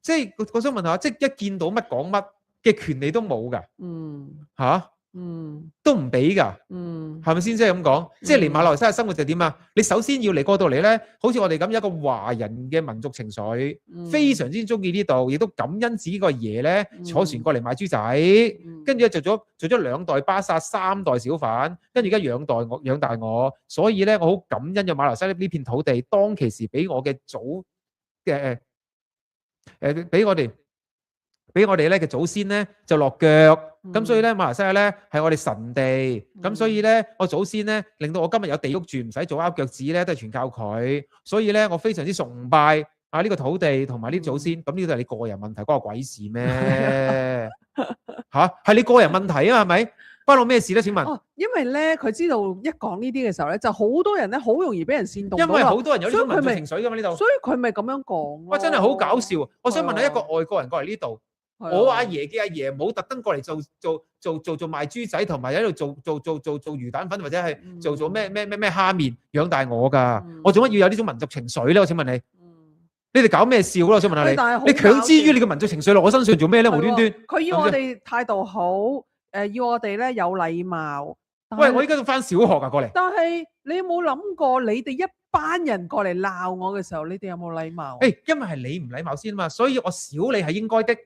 即係我想問下，即係一見到乜講乜嘅權利都冇㗎嚇，都唔俾㗎，係咪先？即係咁講，即係嚟馬來西亞生活就點啊？你首先要嚟過到嚟咧，好似我哋咁有一個華人嘅民族情緒，非常之中意呢度，亦都感恩自己個爺咧坐船過嚟賣豬仔，跟住做咗2代巴薩3代小販，跟住而家養大我，所以咧我好感恩有馬來西亞呢片土地，當其時俾我嘅祖嘅俾我哋咧嘅祖先咧就落腳，咁所以咧馬來西亞咧係我哋神地，咁所以咧我祖先咧令到我今日有地屋住，唔使做拗腳趾咧，都係全靠佢，所以咧我非常之崇拜啊呢個土地同埋呢啲祖先，咁呢個係你個人問題，關我鬼事咩？嚇，係你個人問題啊，係咪？關我咩事咧？請問？因為咧佢知道一講呢啲嘅時候咧，就好多人咧好容易俾人煽動到，因為好多人有呢種民族情緒㗎嘛呢度，所以佢咪咁樣講咯。哇！真係好搞笑。我想問下一個外國人過嚟呢度。我阿爺嘅阿爺冇特登過嚟做賣豬仔，同埋喺度做魚蛋粉，或者係做咩蝦麵養大我㗎。我做乜要有呢種民族情緒咧？我請問你，你哋搞咩笑咧？我想問下你，你強之於你嘅民族情緒落我身上做咩咧？無端端佢要我哋態度好，要我哋咧有禮貌。喂，我依家都返小學啊，過嚟。但係你有冇諗過，你哋一班人過嚟鬧我嘅時候，你哋有冇禮貌？因為係你唔禮貌先嘛，所以我少你係應該的。